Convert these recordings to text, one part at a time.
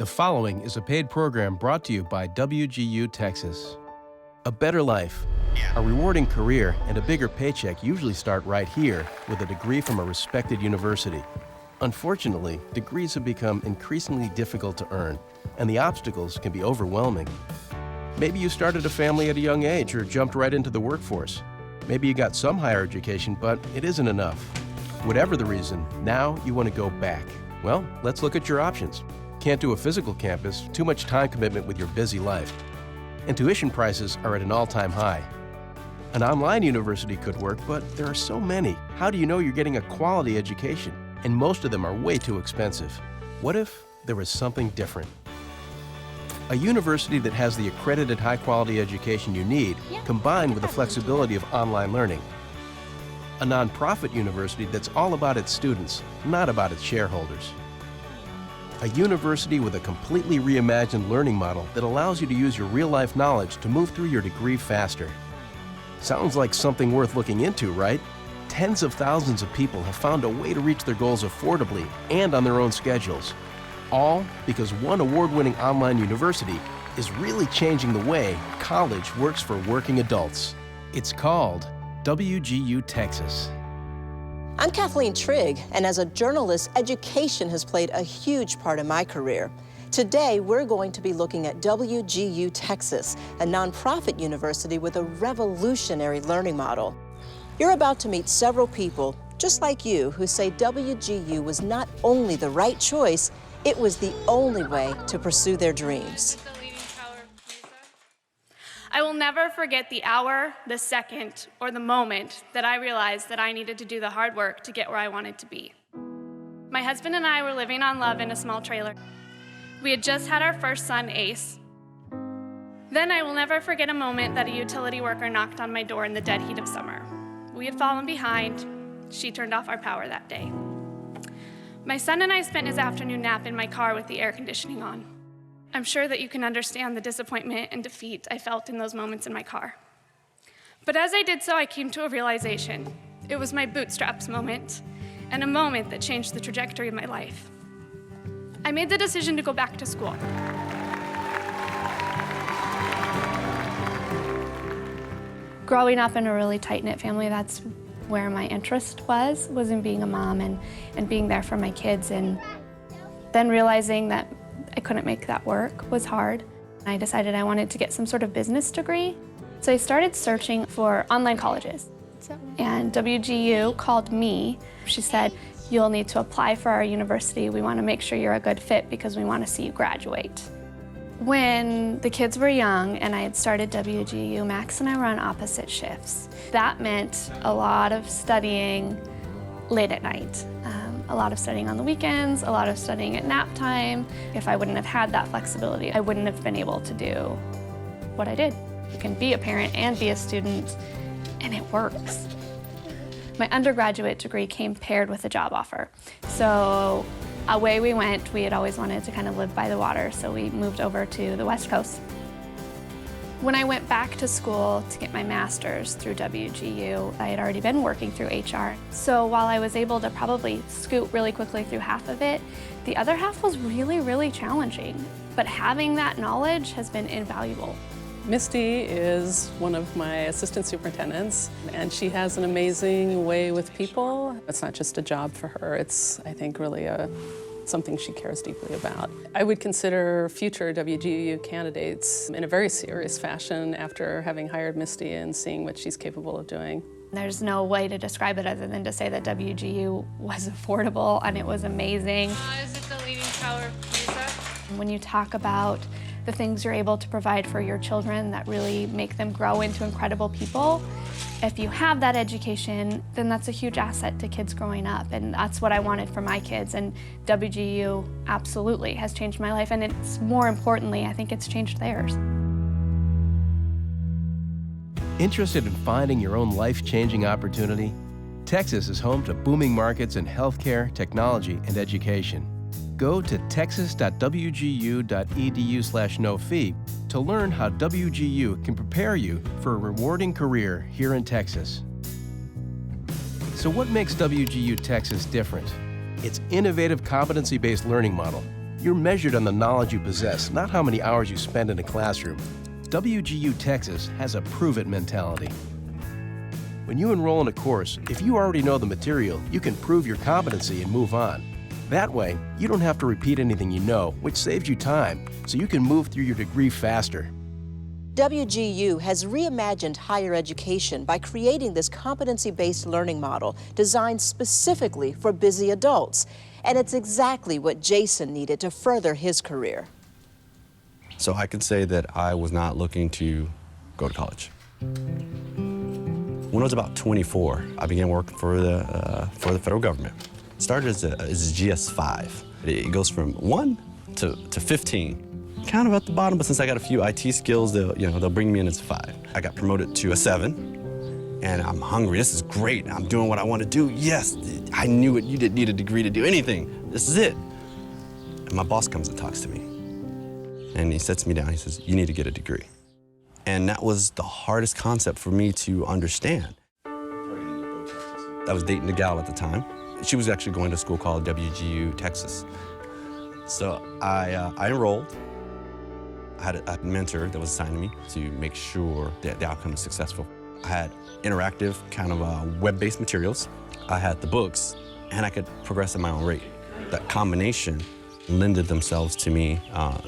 The following is a paid program brought to you by WGU Texas. A better life, a rewarding career, and a bigger paycheck usually start right here with a degree from a respected university. Unfortunately, degrees have become increasingly difficult to earn, and the obstacles can be overwhelming. Maybe you started a family at a young age or jumped right into the workforce. Maybe you got some higher education, but it isn't enough. Whatever the reason, now you want to go back. Well, let's look at your options. Can't do a physical campus, too much time commitment with your busy life. And tuition prices are at an all-time high. An online university could work, but there are so many. How do you know you're getting a quality education? And most of them are way too expensive. What if there was something different? A university that has the accredited high-quality education you need, combined with the flexibility of online learning. A nonprofit university that's all about its students, not about its shareholders. A university with a completely reimagined learning model that allows you to use your real-life knowledge to move through your degree faster. Sounds like something worth looking into, right? Tens of thousands of people have found a way to reach their goals affordably and on their own schedules. All because one award-winning online university is really changing the way college works for working adults. It's called WGU Texas. I'm Kathleen Trigg, and as a journalist, education has played a huge part in my career. Today, we're going to be looking at WGU Texas, a nonprofit university with a revolutionary learning model. You're about to meet several people, just like you, who say WGU was not only the right choice, it was the only way to pursue their dreams. I will never forget the hour, the second, or the moment that I realized that I needed to do the hard work to get where I wanted to be. My husband and I were living on love in a small trailer. We had just had our first son, Ace. Then I will never forget a moment that a utility worker knocked on my door in the dead heat of summer. We had fallen behind. She turned off our power that day. My son and I spent his afternoon nap in my car with the air conditioning on. I'm sure that you can understand the disappointment and defeat I felt in those moments in my car. But as I did so, I came to a realization. It was my bootstraps moment, and a moment that changed the trajectory of my life. I made the decision to go back to school. Growing up in a really tight-knit family, that's where my interest was in being a mom and being there for my kids, and then realizing that I couldn't make that work was hard. I decided I wanted to get some sort of business degree. So I started searching for online colleges. And WGU called me. She said, "You'll need to apply for our university. We want to make sure you're a good fit because we want to see you graduate." When the kids were young and I had started WGU, Max and I were on opposite shifts. That meant a lot of studying late at night. A lot of studying on the weekends, a lot of studying at nap time. If I wouldn't have had that flexibility, I wouldn't have been able to do what I did. You can be a parent and be a student, and it works. My undergraduate degree came paired with a job offer. So away we went. We had always wanted to kind of live by the water, so we moved over to the West Coast. When I went back to school to get my master's through WGU, I had already been working through HR. So while I was able to probably scoot really quickly through half of it, the other half was really, really challenging. But having that knowledge has been invaluable. Misty is one of my assistant superintendents, and she has an amazing way with people. It's not just a job for her, it's, I think, really something she cares deeply about. I would consider future WGU candidates in a very serious fashion after having hired Misty and seeing what she's capable of doing. There's no way to describe it other than to say that WGU was affordable and it was amazing. Is it the leading tower visa? When you talk about the things you're able to provide for your children that really make them grow into incredible people, if you have that education, then that's a huge asset to kids growing up, and that's what I wanted for my kids, and WGU absolutely has changed my life, and it's more importantly, I think it's changed theirs. Interested in finding your own life-changing opportunity? Texas is home to booming markets in healthcare, technology, and education. Go to texas.wgu.edu/no-fee to learn how WGU can prepare you for a rewarding career here in Texas. So what makes WGU Texas different? Its innovative competency-based learning model, You're measured on the knowledge you possess, not how many hours you spend in a classroom. WGU Texas has a prove-it mentality. When you enroll in a course, if you already know the material, you can prove your competency and move on. That way, you don't have to repeat anything you know, which saves you time, so you can move through your degree faster. WGU has reimagined higher education by creating this competency-based learning model designed specifically for busy adults. And it's exactly what Jason needed to further his career. So I could say that I was not looking to go to college. When I was about 24, I began working for the federal government. It started as a GS5. It goes from 1 to 15. Kind of at the bottom, but since I got a few IT skills, they'll bring me in as a 5. I got promoted to a 7, and I'm hungry. This is great. I'm doing what I want to do. Yes, I knew it. You didn't need a degree to do anything. This is it. And my boss comes and talks to me, and he sits me down. He says, "You need to get a degree." And that was the hardest concept for me to understand. I was dating a gal at the time. She was actually going to school called WGU Texas. So I enrolled. I had a mentor that was assigned to me to make sure that the outcome was successful. I had interactive kind of web-based materials. I had the books, and I could progress at my own rate. That combination lended themselves to me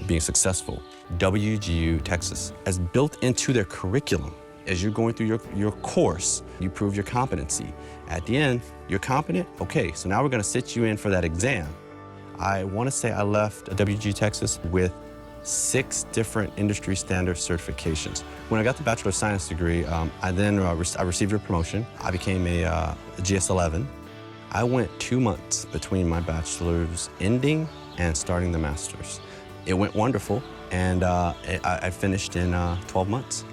being successful. WGU Texas has built into their curriculum, as you're going through your course, you prove your competency. At the end, you're competent? Okay, so now we're gonna sit you in for that exam. I wanna say I left WGU Texas with 6 different industry standard certifications. When I got the Bachelor of Science degree, I received a promotion. I became a GS11. I went 2 months between my bachelor's ending and starting the master's. It went wonderful, and I finished in 12 months.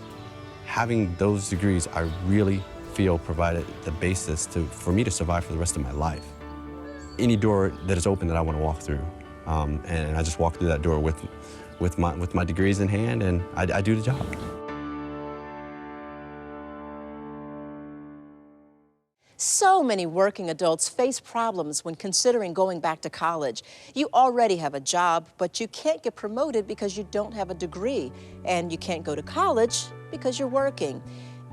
Having those degrees, I really feel provided the basis for me to survive for the rest of my life. Any door that is open that I want to walk through, and I just walk through that door with my degrees in hand, and I do the job. So many working adults face problems when considering going back to college. You already have a job, but you can't get promoted because you don't have a degree, and you can't go to college because you're working.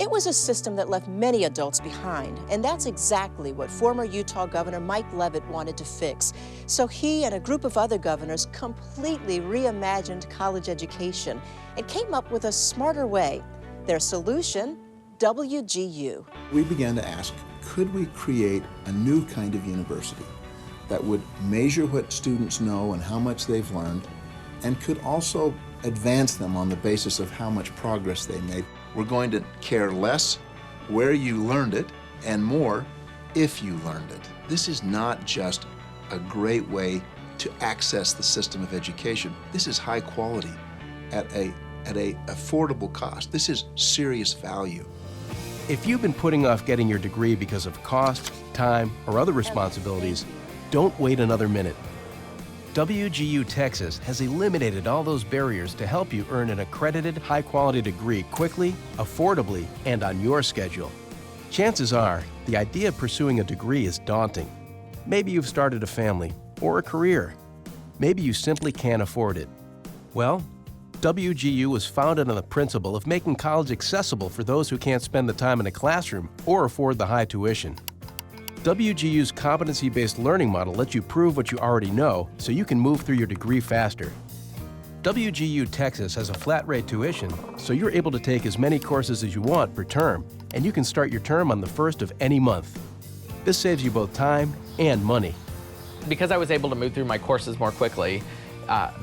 It was a system that left many adults behind, and that's exactly what former Utah Governor Mike Leavitt wanted to fix. So he and a group of other governors completely reimagined college education and came up with a smarter way. Their solution, WGU. We began to ask, could we create a new kind of university that would measure what students know and how much they've learned, and could also advance them on the basis of how much progress they made? We're going to care less where you learned it and more if you learned it. This is not just a great way to access the system of education. This is high quality at a affordable cost. This is serious value. If you've been putting off getting your degree because of cost, time, or other responsibilities, don't wait another minute. WGU Texas has eliminated all those barriers to help you earn an accredited, high-quality degree quickly, affordably, and on your schedule. Chances are, the idea of pursuing a degree is daunting. Maybe you've started a family or a career. Maybe you simply can't afford it. Well, WGU was founded on the principle of making college accessible for those who can't spend the time in a classroom or afford the high tuition. WGU's competency-based learning model lets you prove what you already know so you can move through your degree faster. WGU Texas has a flat-rate tuition, so you're able to take as many courses as you want per term, and you can start your term on the first of any month. This saves you both time and money. Because I was able to move through my courses more quickly,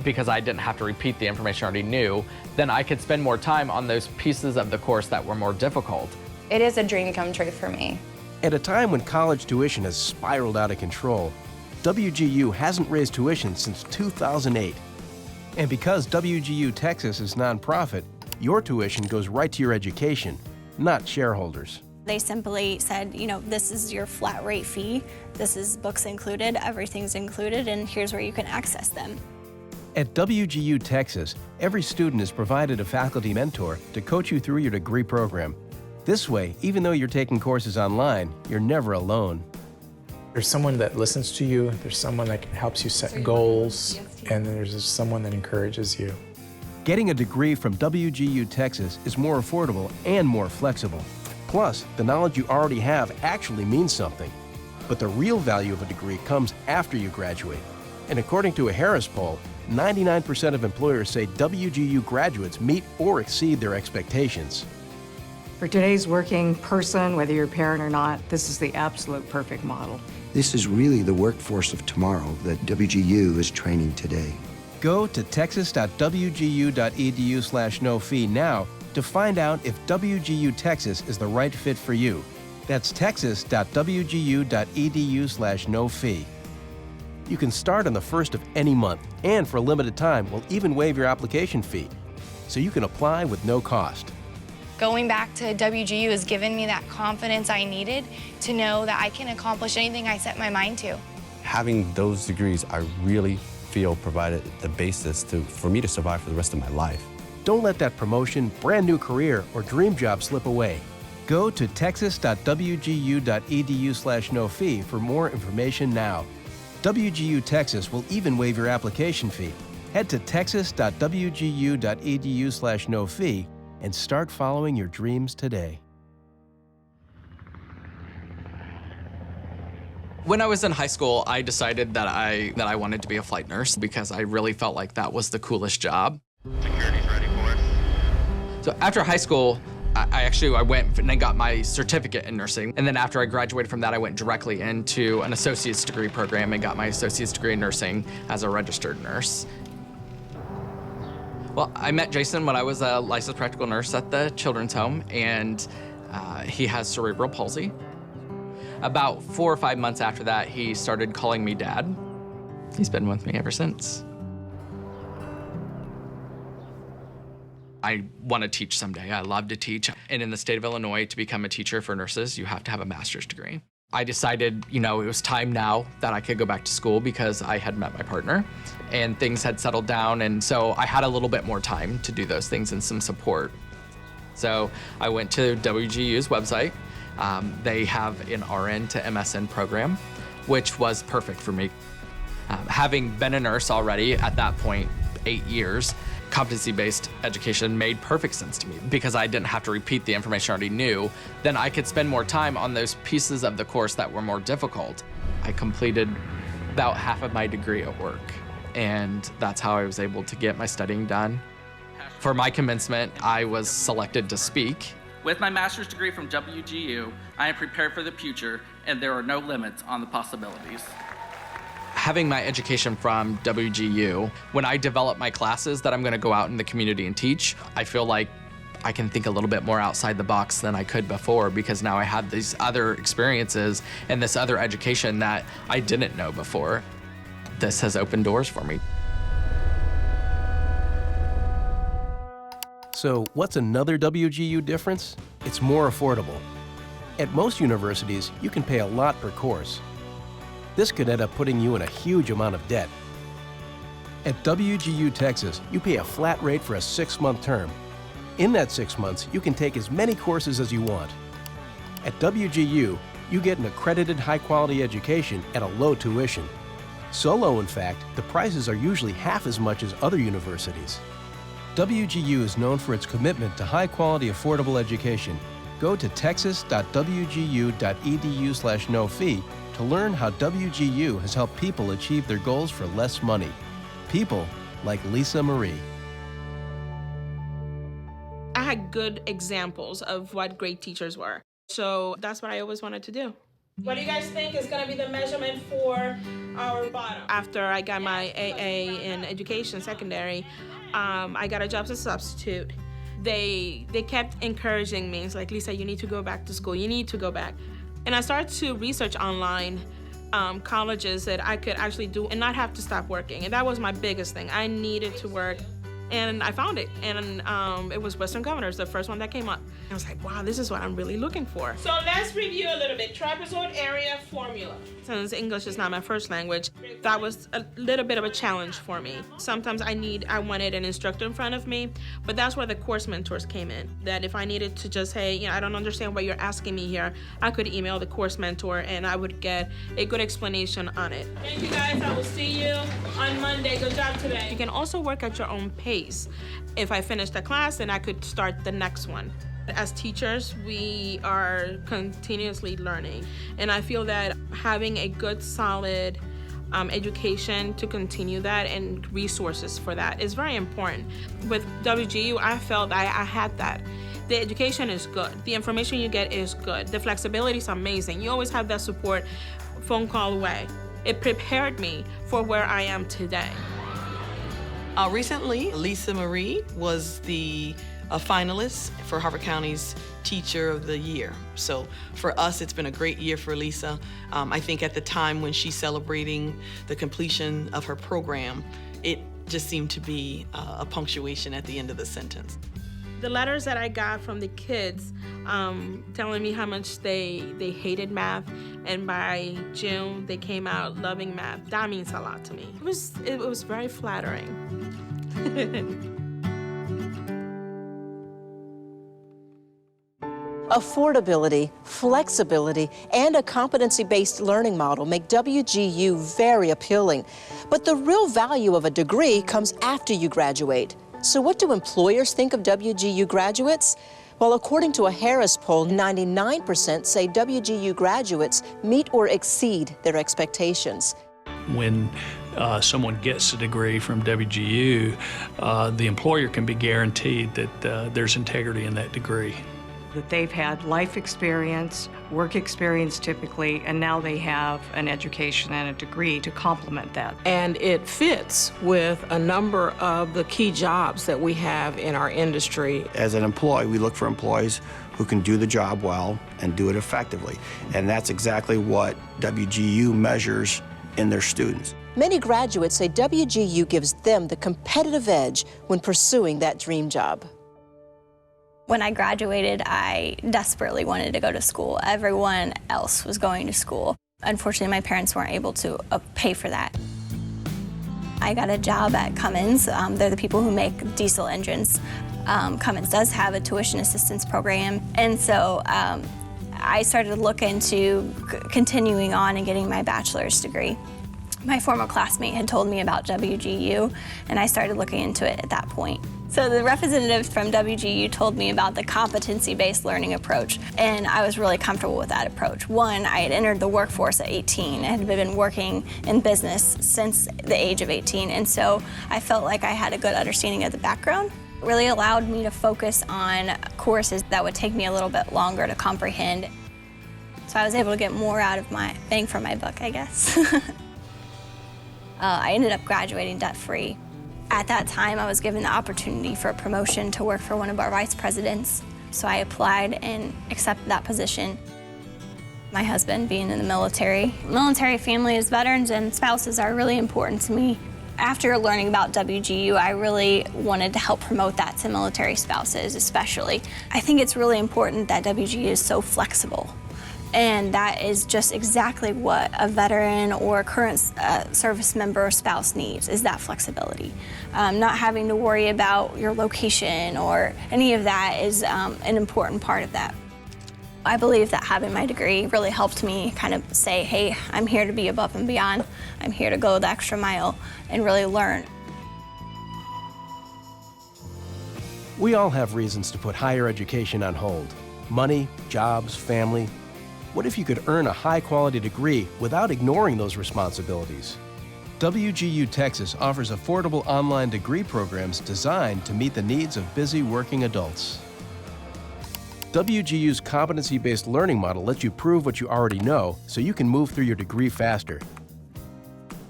because I didn't have to repeat the information I already knew, then I could spend more time on those pieces of the course that were more difficult. It is a dream come true for me. At a time when college tuition has spiraled out of control, WGU hasn't raised tuition since 2008. And because WGU Texas is nonprofit, your tuition goes right to your education, not shareholders. They simply said, this is your flat rate fee, this is books included, everything's included, and here's where you can access them. At WGU Texas, every student is provided a faculty mentor to coach you through your degree program. This way, even though you're taking courses online, you're never alone. There's someone that listens to you, there's someone that helps you set goals, and there's someone that encourages you. Getting a degree from WGU Texas is more affordable and more flexible. Plus, the knowledge you already have actually means something. But the real value of a degree comes after you graduate. And according to a Harris poll, 99% of employers say WGU graduates meet or exceed their expectations. For today's working person, whether you're a parent or not, this is the absolute perfect model. This is really the workforce of tomorrow that WGU is training today. Go to texas.wgu.edu/no-fee now to find out if WGU Texas is the right fit for you. That's texas.wgu.edu/no-fee. You can start on the 1st of any month, and for a limited time, we'll even waive your application fee, so you can apply with no cost. Going back to WGU has given me that confidence I needed to know that I can accomplish anything I set my mind to. Having those degrees, I really feel provided the basis for me to survive for the rest of my life. Don't let that promotion, brand new career, or dream job slip away. Go to texas.wgu.edu/no-fee for more information now. WGU Texas will even waive your application fee. Head to texas.wgu.edu/no-fee and start following your dreams today. When I was in high school, I decided that I wanted to be a flight nurse because I really felt like that was the coolest job. Security's ready for us. So after high school, I went and got my certificate in nursing. And then after I graduated from that, I went directly into an associate's degree program and got my associate's degree in nursing as a registered nurse. Well, I met Jason when I was a licensed practical nurse at the children's home, and he has cerebral palsy. About 4 or 5 months after that, he started calling me Dad. He's been with me ever since. I want to teach someday. I love to teach. And in the state of Illinois, to become a teacher for nurses, you have to have a master's degree. I decided, it was time now that I could go back to school because I had met my partner and things had settled down. And so I had a little bit more time to do those things and some support. So I went to WGU's website. They have an RN to MSN program, which was perfect for me. Having been a nurse already at that point, 8 years, competency-based education made perfect sense to me because I didn't have to repeat the information I already knew. Then I could spend more time on those pieces of the course that were more difficult. I completed about half of my degree at work, and that's how I was able to get my studying done. For my commencement, I was selected to speak. With my master's degree from WGU, I am prepared for the future, and there are no limits on the possibilities. Having my education from WGU, when I develop my classes that I'm going to go out in the community and teach, I feel like I can think a little bit more outside the box than I could before because now I have these other experiences and this other education that I didn't know before. This has opened doors for me. So what's another WGU difference? It's more affordable. At most universities, you can pay a lot per course. This could end up putting you in a huge amount of debt. At WGU Texas, you pay a flat rate for a 6-month term. In that 6 months, you can take as many courses as you want. At WGU, you get an accredited high-quality education at a low tuition. So low, in fact, the prices are usually half as much as other universities. WGU is known for its commitment to high-quality, affordable education. Go to texas.wgu.edu/no-fee to learn how WGU has helped people achieve their goals for less money. People like Lisa Marie. I had good examples of what great teachers were. So that's what I always wanted to do. What do you guys think is going to be the measurement for our bottom? After I got my AA in education, secondary, I got a job as a substitute. They kept encouraging me. It's like, Lisa, you need to go back to school. You need to go back. And I started to research online colleges that I could actually do and not have to stop working. And that was my biggest thing. I needed to work. And I found it, and it was Western Governors, the first one that came up. I was like, wow, this is what I'm really looking for. So let's review a little bit. Trapezoid area formula. Since English is not my first language, that was a little bit of a challenge for me. Sometimes I wanted an instructor in front of me, but that's where the course mentors came in. That if I needed to just, hey, I don't understand what you're asking me here, I could email the course mentor and I would get a good explanation on it. Thank you guys, I will see you on Monday. Good job today. You can also work at your own pace. If I finished a class, then I could start the next one. As teachers, we are continuously learning, and I feel that having a good, solid education to continue that and resources for that is very important. With WGU, I felt I had that. The education is good. The information you get is good. The flexibility is amazing. You always have that support phone call away. It prepared me for where I am today. Recently, Lisa Marie was the finalist for Harford County's Teacher of the Year. So for us, it's been a great year for Lisa. I think at the time when she's celebrating the completion of her program, it just seemed to be a punctuation at the end of the sentence. The letters that I got from the kids telling me how much they hated math, and by June they came out loving math, that means a lot to me. It was very flattering. Affordability, flexibility, and a competency-based learning model make WGU very appealing. But the real value of a degree comes after you graduate. So what do employers think of WGU graduates? Well, according to a Harris poll, 99% say WGU graduates meet or exceed their expectations. When someone gets a degree from WGU, the employer can be guaranteed that there's integrity in that degree. That they've had life experience, work experience typically, and now they have an education and a degree to complement that. And it fits with a number of the key jobs that we have in our industry. As an employee, we look for employees who can do the job well and do it effectively. And that's exactly what WGU measures in their students. Many graduates say WGU gives them the competitive edge when pursuing that dream job. When I graduated, I desperately wanted to go to school. Everyone else was going to school. Unfortunately, my parents weren't able to pay for that. I got a job at Cummins. They're the people who make diesel engines. Cummins does have a tuition assistance program, and so I started to look into continuing on and getting my bachelor's degree. My former classmate had told me about WGU, and I started looking into it at that point. So the representative from WGU told me about the competency-based learning approach, and I was really comfortable with that approach. One, I had entered the workforce at 18. I had been working in business since the age of 18, and so I felt like I had a good understanding of the background. It really allowed me to focus on courses that would take me a little bit longer to comprehend. So I was able to get more out of my bang for my buck, I guess. I ended up graduating debt-free. At that time, I was given the opportunity for a promotion to work for one of our vice presidents. So I applied and accepted that position. My husband being in the military. Military families, veterans, and spouses are really important to me. After learning about WGU, I really wanted to help promote that to military spouses, especially. I think it's really important that WGU is so flexible. And that is just exactly what a veteran or current service member or spouse needs, is that flexibility. Not having to worry about your location or any of that is an important part of that. I believe that having my degree really helped me kind of say, hey, I'm here to be above and beyond. I'm here to go the extra mile and really learn. We all have reasons to put higher education on hold. Money, jobs, family. What if you could earn a high-quality degree without ignoring those responsibilities? WGU Texas offers affordable online degree programs designed to meet the needs of busy working adults. WGU's competency-based learning model lets you prove what you already know so you can move through your degree faster.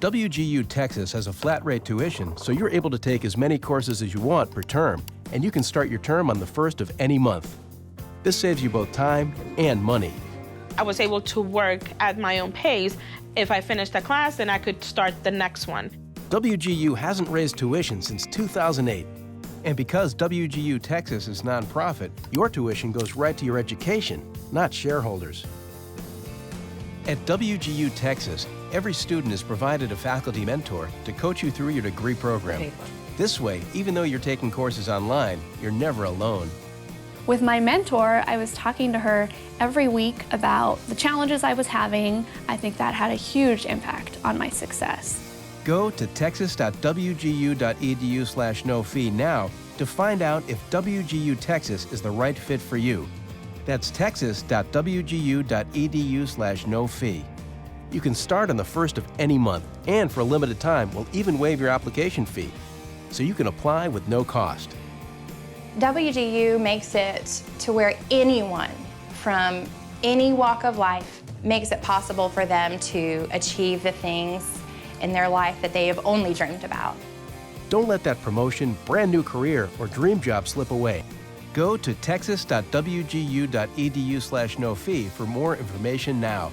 WGU Texas has a flat-rate tuition, so you're able to take as many courses as you want per term, and you can start your term on the first of any month. This saves you both time and money. I was able to work at my own pace. If I finished a class, then I could start the next one. WGU hasn't raised tuition since 2008. And because WGU Texas is nonprofit, your tuition goes right to your education, not shareholders. At WGU Texas, every student is provided a faculty mentor to coach you through your degree program. This way, even though you're taking courses online, you're never alone. With my mentor, I was talking to her every week about the challenges I was having. I think that had a huge impact on my success. Go to texas.wgu.edu/no-fee now to find out if WGU Texas is the right fit for you. That's texas.wgu.edu/no-fee. You can start on the 1st of any month, and for a limited time, we'll even waive your application fee, so you can apply with no cost. WGU makes it to where anyone from any walk of life makes it possible for them to achieve the things in their life that they have only dreamed about. Don't let that promotion, brand new career, or dream job slip away. Go to texas.wgu.edu/no-fee for more information now.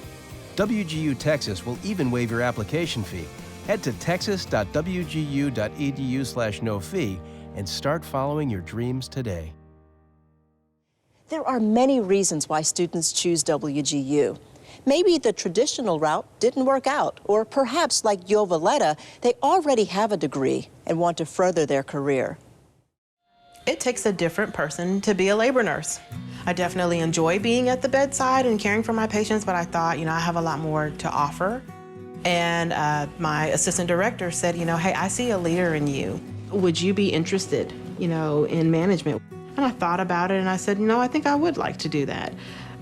WGU Texas will even waive your application fee. Head to texas.wgu.edu/no-fee and start following your dreams today. There are many reasons why students choose WGU. Maybe the traditional route didn't work out, or perhaps like Yovaletta, they already have a degree and want to further their career. It takes a different person to be a labor nurse. I definitely enjoy being at the bedside and caring for my patients, but I thought, I have a lot more to offer. And my assistant director said, hey, I see a leader in you. Would you be interested, in management? And I thought about it and I said, I think I would like to do that.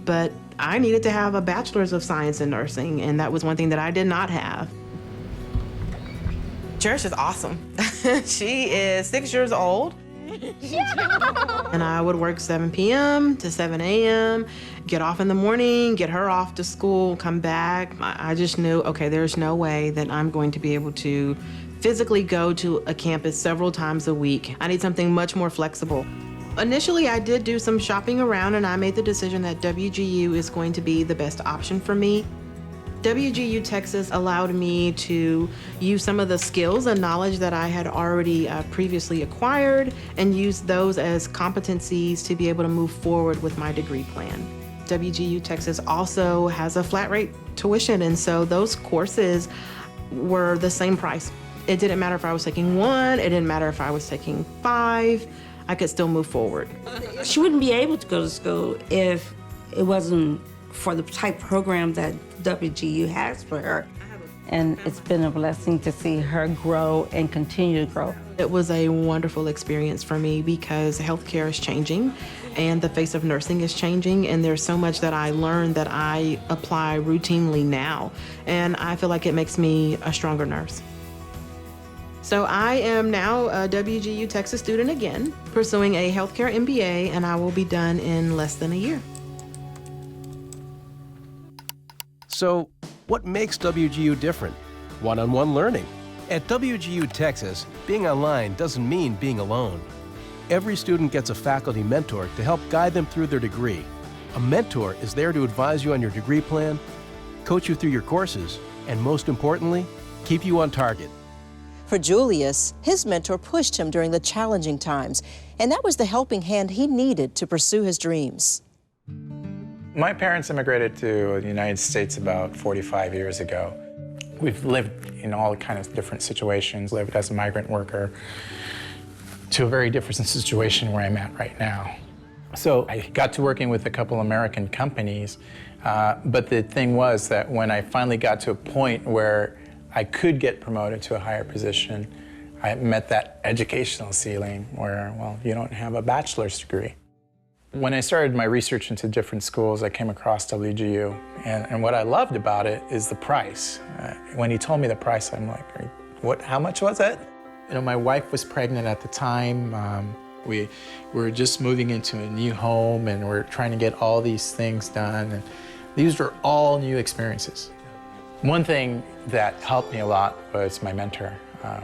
But I needed to have a bachelor's of science in nursing, and that was one thing that I did not have. Cherish is awesome. She is 6 years old. And I would work 7 p.m. to 7 a.m., get off in the morning, get her off to school, come back. I just knew, okay, there's no way that I'm going to be able to physically go to a campus several times a week. I need something much more flexible. Initially, I did do some shopping around, and I made the decision that WGU is going to be the best option for me. WGU Texas allowed me to use some of the skills and knowledge that I had already previously acquired and use those as competencies to be able to move forward with my degree plan. WGU Texas also has a flat rate tuition, and so those courses were the same price. It didn't matter if I was taking 1, it didn't matter if I was taking 5, I could still move forward. She wouldn't be able to go to school if it wasn't for the type program that WGU has for her. And it's been a blessing to see her grow and continue to grow. It was a wonderful experience for me because healthcare is changing and the face of nursing is changing, and there's so much that I learned that I apply routinely now, and I feel like it makes me a stronger nurse. So I am now a WGU Texas student again, pursuing a healthcare MBA, and I will be done in less than a year. So, what makes WGU different? One-on-one learning. At WGU Texas, being online doesn't mean being alone. Every student gets a faculty mentor to help guide them through their degree. A mentor is there to advise you on your degree plan, coach you through your courses, and most importantly, keep you on target. For Julius, his mentor pushed him during the challenging times, and that was the helping hand he needed to pursue his dreams. My parents immigrated to the United States about 45 years ago. We've lived in all kinds of different situations, lived as a migrant worker, to a very different situation where I'm at right now. So I got to working with a couple American companies, but the thing was that when I finally got to a point where I could get promoted to a higher position, I met that educational ceiling where, well, you don't have a bachelor's degree. When I started my research into different schools, I came across WGU, and what I loved about it is the price. When he told me the price, I'm like, what? How much was it? My wife was pregnant at the time. We were just moving into a new home, and we're trying to get all these things done. And these were all new experiences. One thing that helped me a lot was my mentor,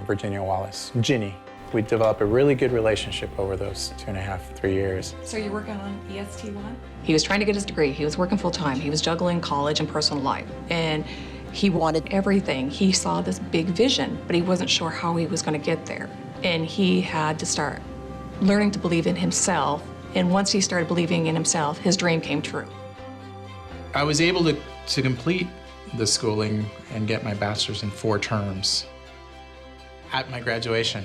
Virginia Wallace, Ginny. We developed a really good relationship over those 2.5, 3 years. So you're working on EST1? He was trying to get his degree. He was working full time. He was juggling college and personal life. And he wanted everything. He saw this big vision, but he wasn't sure how he was going to get there. And he had to start learning to believe in himself. And once he started believing in himself, his dream came true. I was able to complete the schooling and get my bachelor's in 4 terms. At my graduation,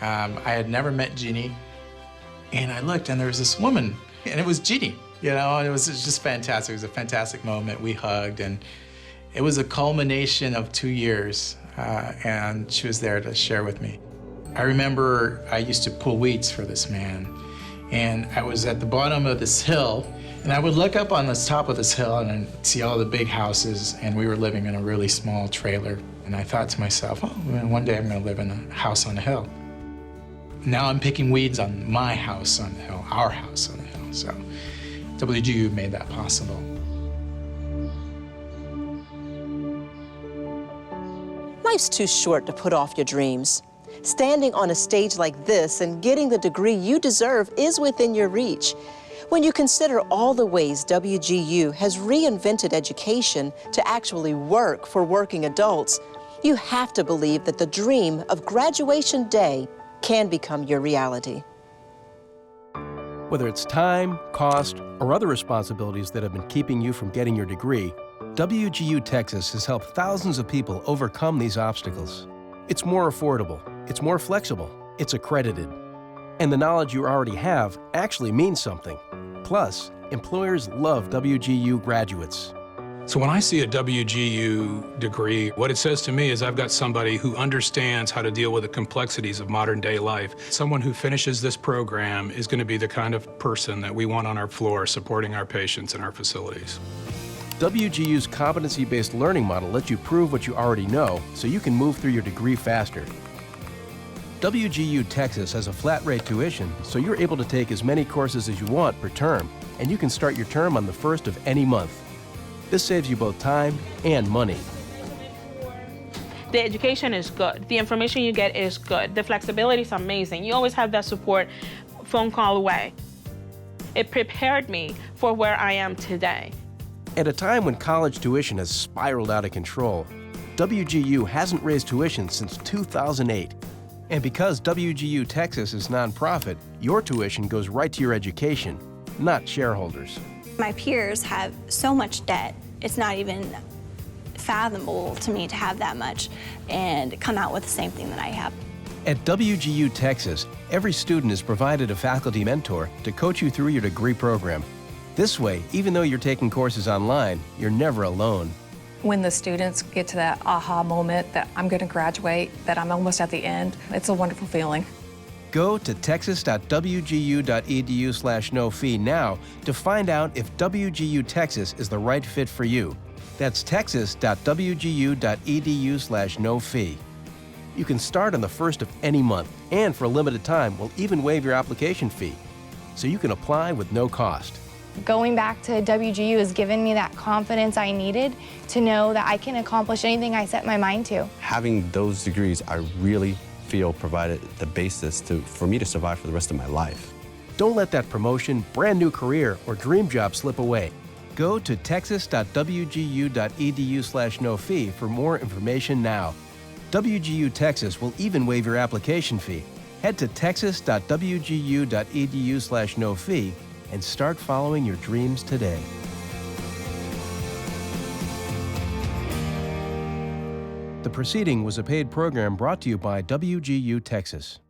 I had never met Jeannie, and I looked and there was this woman, and it was Jeannie, you know, and it was just fantastic. It was a fantastic moment. We hugged, and it was a culmination of 2 years, and she was there to share with me. I remember I used to pull weeds for this man, and I was at the bottom of this hill, and I would look up on the top of this hill and I'd see all the big houses, and we were living in a really small trailer. And I thought to myself, oh, one day I'm gonna live in a house on a hill. Now I'm picking weeds on my house on the hill, our house on the hill. So WGU made that possible. Life's too short to put off your dreams. Standing on a stage like this and getting the degree you deserve is within your reach. When you consider all the ways WGU has reinvented education to actually work for working adults, you have to believe that the dream of graduation day can become your reality. Whether it's time, cost, or other responsibilities that have been keeping you from getting your degree, WGU Texas has helped thousands of people overcome these obstacles. It's more affordable, it's more flexible, it's accredited. And the knowledge you already have actually means something. Plus, employers love WGU graduates. So when I see a WGU degree, what it says to me is I've got somebody who understands how to deal with the complexities of modern day life. Someone who finishes this program is going to be the kind of person that we want on our floor supporting our patients in our facilities. WGU's competency-based learning model lets you prove what you already know so you can move through your degree faster. WGU Texas has a flat rate tuition, so you're able to take as many courses as you want per term, and you can start your term on the first of any month. This saves you both time and money. The education is good. The information you get is good. The flexibility is amazing. You always have that support phone call away. It prepared me for where I am today. At a time when college tuition has spiraled out of control, WGU hasn't raised tuition since 2008. And because WGU Texas is nonprofit, your tuition goes right to your education, not shareholders. My peers have so much debt, it's not even fathomable to me to have that much and come out with the same thing that I have. At WGU Texas, every student is provided a faculty mentor to coach you through your degree program. This way, even though you're taking courses online, you're never alone. When the students get to that aha moment that I'm going to graduate, that I'm almost at the end, it's a wonderful feeling. Go to texas.wgu.edu/no-fee now to find out if WGU Texas is the right fit for you. That's texas.wgu.edu/no-fee. You can start on the first of any month, and for a limited time, we'll even waive your application fee, so you can apply with no cost. Going back to WGU has given me that confidence I needed to know that I can accomplish anything I set my mind to. Having those degrees, I really feel provided the basis for me to survive for the rest of my life. Don't let that promotion, brand new career, or dream job slip away. Go to texas.wgu.edu/no-fee for more information now. WGU Texas will even waive your application fee. Head to texas.wgu.edu/no-fee and start following your dreams today. The proceeding was a paid program brought to you by WGU Texas.